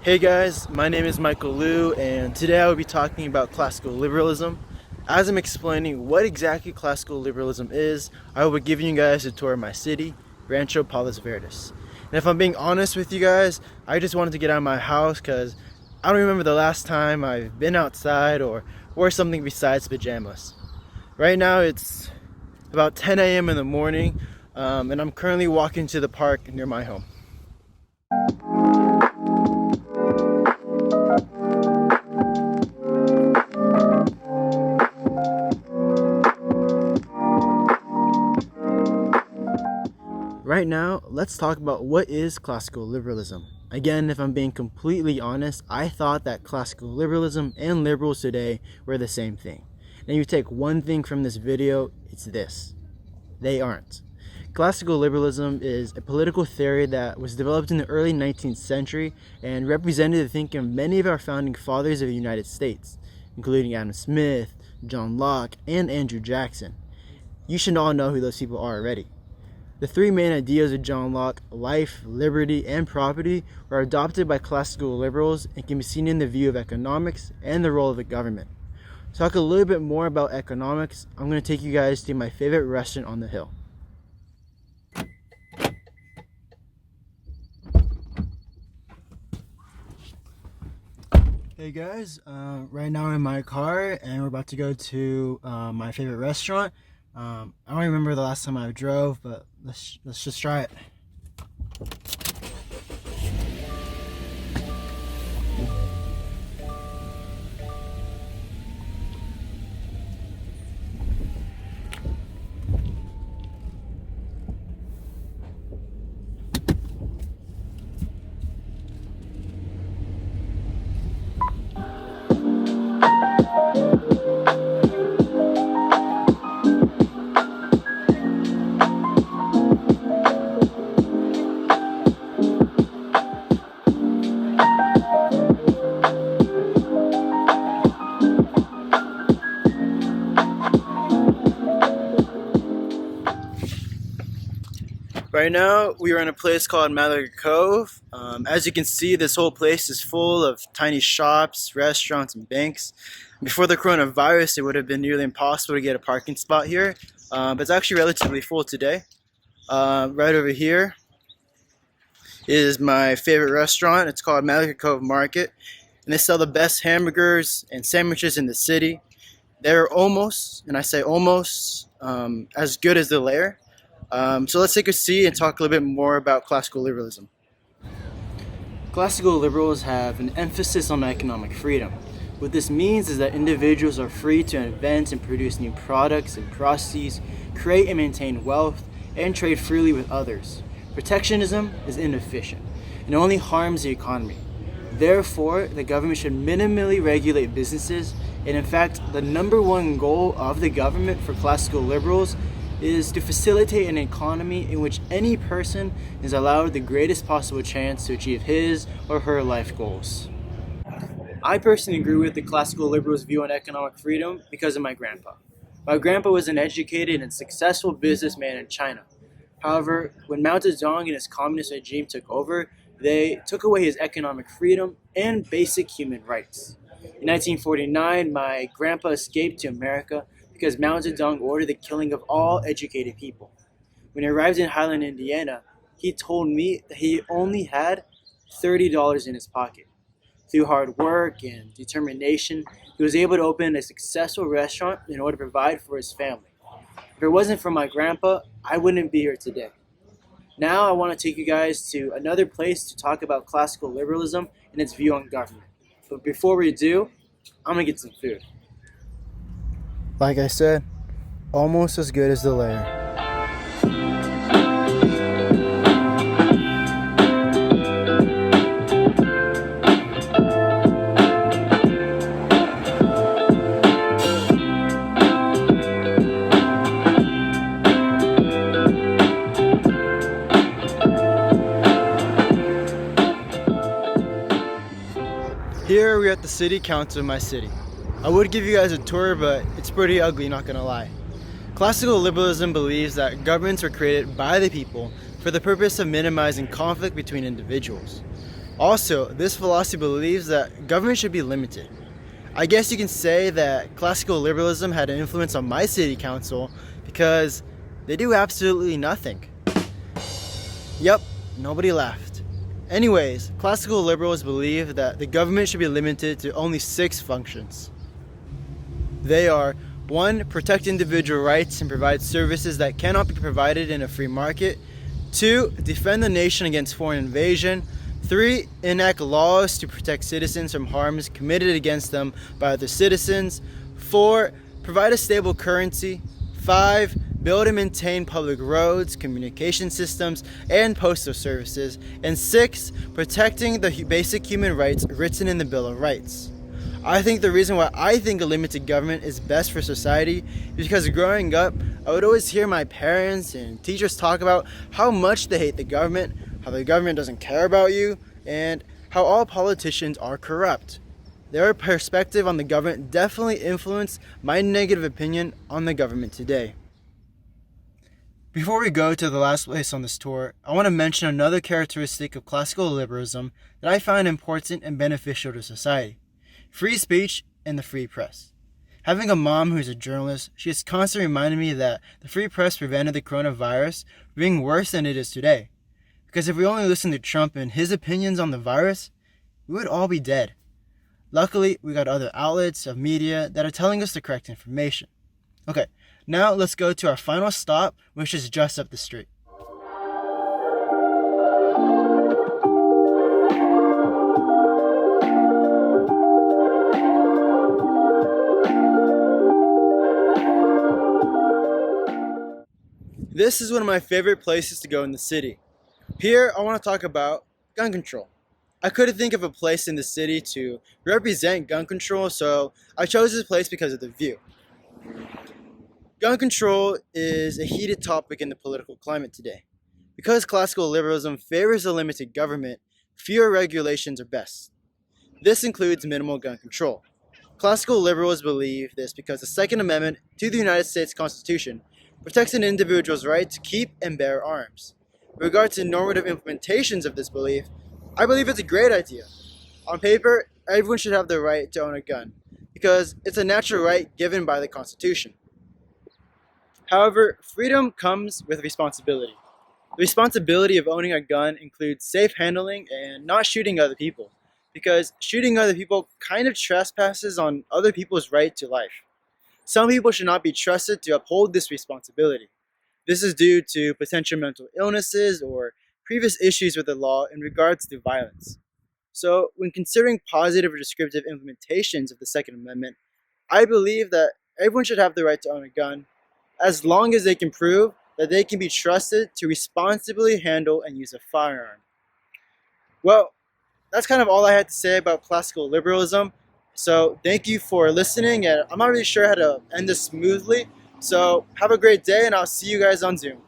Hey guys, my name is Michael Liu, and today I will be talking about classical liberalism. As I'm explaining what exactly classical liberalism is, I will be giving you guys a tour of my city, Rancho Palos Verdes. And if I'm being honest with you guys, I just wanted to get out of my house because I don't remember the last time I've been outside or wore something besides pajamas. Right now it's about 10 a.m. in the morning, and I'm currently walking to the park near my home. Right now, let's talk about what is classical liberalism. Again, if I'm being completely honest, I thought that classical liberalism and liberals today were the same thing. Now you take one thing from this video, it's this. They aren't. Classical liberalism is a political theory that was developed in the early 19th century and represented the thinking of many of our founding fathers of the United States, including Adam Smith, John Locke, and Andrew Jackson. You should all know who those people are already. The three main ideas of John Locke, life, liberty, and property, were adopted by classical liberals and can be seen in the view of economics and the role of the government. To talk a little bit more about economics, I'm going to take you guys to my favorite restaurant on the hill. Hey guys, right now I'm in my car and we're about to go to my favorite restaurant. I don't remember the last time I drove, but let's just try it. Right now, we are in a place called Malaga Cove. As you can see, this whole place is full of tiny shops, restaurants, and banks. Before the coronavirus, it would have been nearly impossible to get a parking spot here, but it's actually relatively full today. Right over here is my favorite restaurant. It's called Malaga Cove Market, and they sell the best hamburgers and sandwiches in the city. They're almost, and I say almost, as good as the Lair. So let's take a seat and talk a little bit more about classical liberalism. Classical liberals have an emphasis on economic freedom. What this means is that individuals are free to invent and produce new products and processes, create and maintain wealth, and trade freely with others. Protectionism is inefficient and only harms the economy. Therefore, the government should minimally regulate businesses, and in fact, the number one goal of the government for classical liberals is to facilitate an economy in which any person is allowed the greatest possible chance to achieve his or her life goals. I personally agree with the classical liberals' view on economic freedom because of my grandpa. My grandpa was an educated and successful businessman in China. However, when Mao Zedong and his communist regime took over, they took away his economic freedom and basic human rights. In 1949, my grandpa escaped to America because Mao Zedong ordered the killing of all educated people. When he arrived in Highland, Indiana, he told me that he only had $30 in his pocket. Through hard work and determination, he was able to open a successful restaurant in order to provide for his family. If it wasn't for my grandpa, I wouldn't be here today. Now I want to take you guys to another place to talk about classical liberalism and its view on government. But before we do, I'm going to get some food. Like I said, almost as good as the Lair. Here we're at the city council of my city. I would give you guys a tour, but it's pretty ugly, not gonna lie. Classical liberalism believes that governments were created by the people for the purpose of minimizing conflict between individuals. Also, this philosophy believes that government should be limited. I guess you can say that classical liberalism had an influence on my city council because they do absolutely nothing. Yep, nobody laughed. Anyways, classical liberals believe that the government should be limited to only 6 functions. They are 1. Protect individual rights and provide services that cannot be provided in a free market. 2. Defend the nation against foreign invasion. 3. Enact laws to protect citizens from harms committed against them by other citizens. 4. Provide a stable currency. 5. Build and maintain public roads, communication systems, and postal services. And 6. Protecting the basic human rights written in the Bill of Rights. I think the reason why I think a limited government is best for society is because growing up, I would always hear my parents and teachers talk about how much they hate the government, how the government doesn't care about you, and how all politicians are corrupt. Their perspective on the government definitely influenced my negative opinion on the government today. Before we go to the last place on this tour, I want to mention another characteristic of classical liberalism that I find important and beneficial to society: free speech and the free press. Having a mom who's a journalist, she has constantly reminded me that the free press prevented the coronavirus from being worse than it is today. Because if we only listened to Trump and his opinions on the virus, we would all be dead. Luckily, we got other outlets of media that are telling us the correct information. Okay, now let's go to our final stop, which is just up the street. This is one of my favorite places to go in the city. Here, I want to talk about gun control. I couldn't think of a place in the city to represent gun control, so I chose this place because of the view. Gun control is a heated topic in the political climate today. Because classical liberalism favors a limited government, fewer regulations are best. This includes minimal gun control. Classical liberals believe this because the Second Amendment to the United States Constitution protects an individual's right to keep and bear arms. In regard to normative implementations of this belief, I believe it's a great idea. On paper, everyone should have the right to own a gun, because it's a natural right given by the Constitution. However, freedom comes with responsibility. The responsibility of owning a gun includes safe handling and not shooting other people, because shooting other people kind of trespasses on other people's right to life. Some people should not be trusted to uphold this responsibility. This is due to potential mental illnesses or previous issues with the law in regards to violence. So, when considering positive or descriptive implementations of the Second Amendment, I believe that everyone should have the right to own a gun, as long as they can prove that they can be trusted to responsibly handle and use a firearm. Well, that's kind of all I had to say about classical liberalism. So thank you for listening, and I'm not really sure how to end this smoothly. So have a great day, and I'll see you guys on Zoom.